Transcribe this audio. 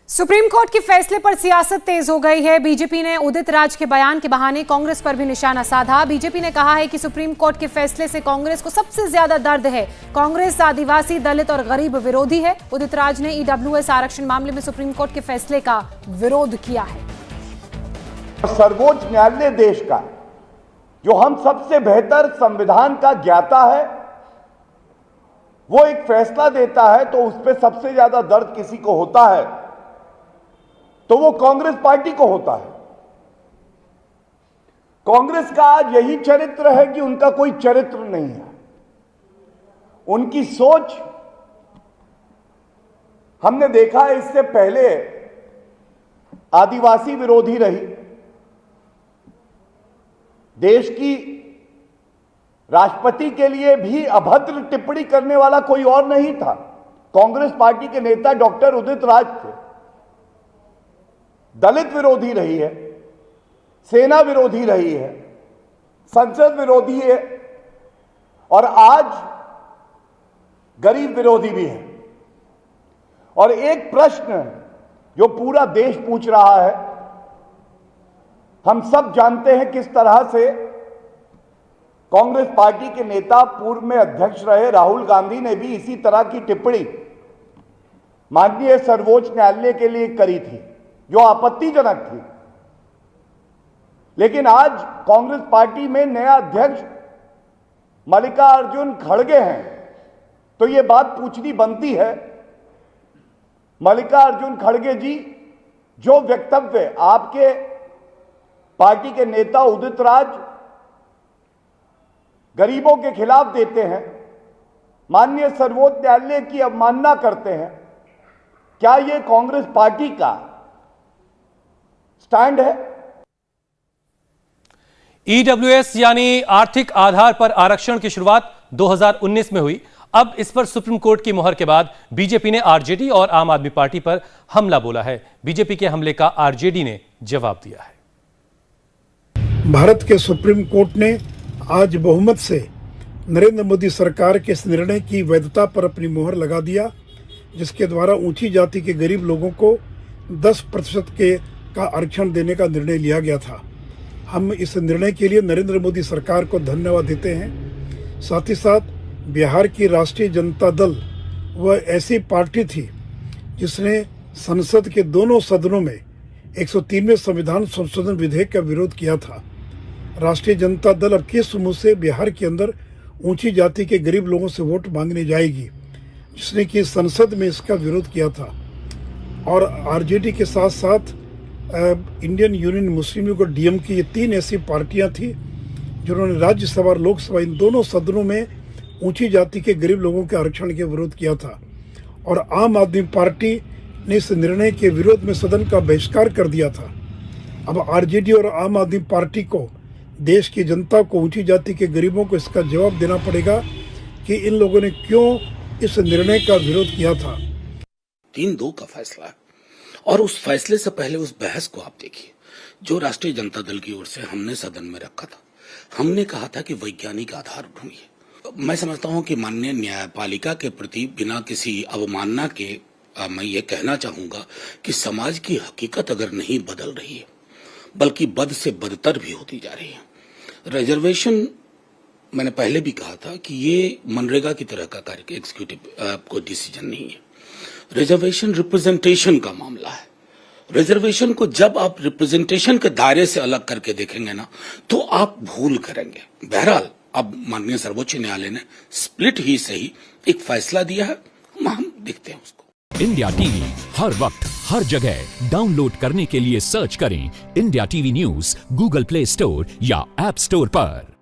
Supreme court के फैसले पर सियासत तेज हो गई है। बीजेपी ने उदित राज के बयान के बहाने कांग्रेस पर भी निशाना साधा। बीजेपी ने कहा है कि सुप्रीम कोर्ट के फैसले से कांग्रेस को सबसे ज्यादा दर्द है। कांग्रेस आदिवासी, दलित और गरीब विरोधी है। उदित राज ने ईडब्ल्यूएस आरक्षण मामले में सुप्रीम कोर्ट के फैसले का विरोध किया है। सर्वोच्च न्यायालय देश का, जो हम सबसे बेहतर संविधान का ज्ञाता है, वो एक फैसला देता है तो उस पर सबसे ज्यादा दर्द किसी को होता है तो वो कांग्रेस पार्टी को होता है। कांग्रेस का आज यही चरित्र है कि उनका कोई चरित्र नहीं है। उनकी सोच हमने देखा है, इससे पहले आदिवासी विरोधी रही। देश की राष्ट्रपति के लिए भी अभद्र टिप्पणी करने वाला कोई और नहीं था। कांग्रेस पार्टी के नेता डॉक्टर उदित राज थे। दलित विरोधी रही है, सेना विरोधी रही है, संसद विरोधी है और आज गरीब विरोधी भी है। और एक प्रश्न जो पूरा देश पूछ रहा है, हम सब जानते हैं किस तरह से कांग्रेस पार्टी के नेता, पूर्व में अध्यक्ष रहे राहुल गांधी ने भी इसी तरह की टिप्पणी माननीय सर्वोच्च न्यायालय के लिए करी थी, जो आपत्तिजनक थी। लेकिन आज कांग्रेस पार्टी में नया अध्यक्ष मल्लिकार्जुन खड़गे हैं, तो यह बात पूछनी बनती है, मल्लिकार्जुन खड़गे जी, जो वक्तव्य आपके पार्टी के नेता उदित राज गरीबों के खिलाफ देते हैं, माननीय सर्वोच्च न्यायालय की अवमानना करते हैं, क्या यह कांग्रेस पार्टी का स्टैंड है? ईडब्ल्यूएस यानी आर्थिक आधार पर आरक्षण की शुरुआत 2019 में हुई। अब इस पर सुप्रीम कोर्ट की मोहर के बाद बीजेपी ने आरजेडी और आम आदमी पार्टी पर हमला बोला है। बीजेपी के हमले का आरजेडी ने जवाब दिया है। भारत के सुप्रीम कोर्ट ने आज बहुमत से नरेंद्र मोदी सरकार के इस निर्णय की वैधता पर अपनी मोहर लगा दिया, जिसके द्वारा ऊंची जाति के गरीब लोगों को 10% का आरक्षण देने का निर्णय लिया गया था। हम इस निर्णय के लिए नरेंद्र मोदी सरकार को धन्यवाद देते हैं। साथ ही साथ बिहार की राष्ट्रीय जनता दल वह ऐसी पार्टी थी जिसने संसद के दोनों सदनों में 103वें संविधान संशोधन विधेयक का विरोध किया था। राष्ट्रीय जनता दल अब किस मुंह से बिहार के अंदर ऊंची जाति के गरीब लोगों से वोट मांगने जाएगी, जिसने कि संसद में इसका विरोध किया था। और आरजेडी के साथ साथ इंडियन यूनियन मुस्लिम लीग और डीएमके, ये तीन ऐसी पार्टियां थी जिन्होंने राज्यसभा और लोकसभा इन दोनों सदनों में ऊंची जाति के गरीब लोगों के आरक्षण के विरोध किया था। और आम आदमी पार्टी ने इस निर्णय के विरोध में सदन का बहिष्कार कर दिया था। अब आरजेडी और आम आदमी पार्टी को, देश की जनता को, ऊंची जाति के गरीबों को इसका जवाब देना पड़ेगा कि इन लोगों ने क्यों इस निर्णय का विरोध किया था। 3-2 का फैसला है और उस फैसले से पहले उस बहस को आप देखिए जो राष्ट्रीय जनता दल की ओर से हमने सदन में रखा था। हमने कहा था कि वैज्ञानिक आधार ढूंढिए। मैं समझता हूं कि माननीय न्यायपालिका के प्रति बिना किसी अवमानना के मैं ये कहना चाहूंगा कि समाज की हकीकत अगर नहीं बदल रही है बल्कि बद से बदतर भी होती जा रही है। रिजर्वेशन, मैंने पहले भी कहा था कि ये मनरेगा की तरह का कार्य, एग्जीक्यूटिव कोई डिसीजन नहीं है। रिजर्वेशन रिप्रेजेंटेशन का मामला है। रिजर्वेशन को जब आप रिप्रेजेंटेशन के दायरे से अलग करके देखेंगे ना, तो आप भूल करेंगे। बहरहाल अब माननीय सर्वोच्च न्यायालय ने स्प्लिट ही सही एक फैसला दिया है, हम देखते हैं उसको। इंडिया टीवी हर वक्त हर जगह डाउनलोड करने के लिए सर्च करें India TV news Google play store या ऐप स्टोर पर।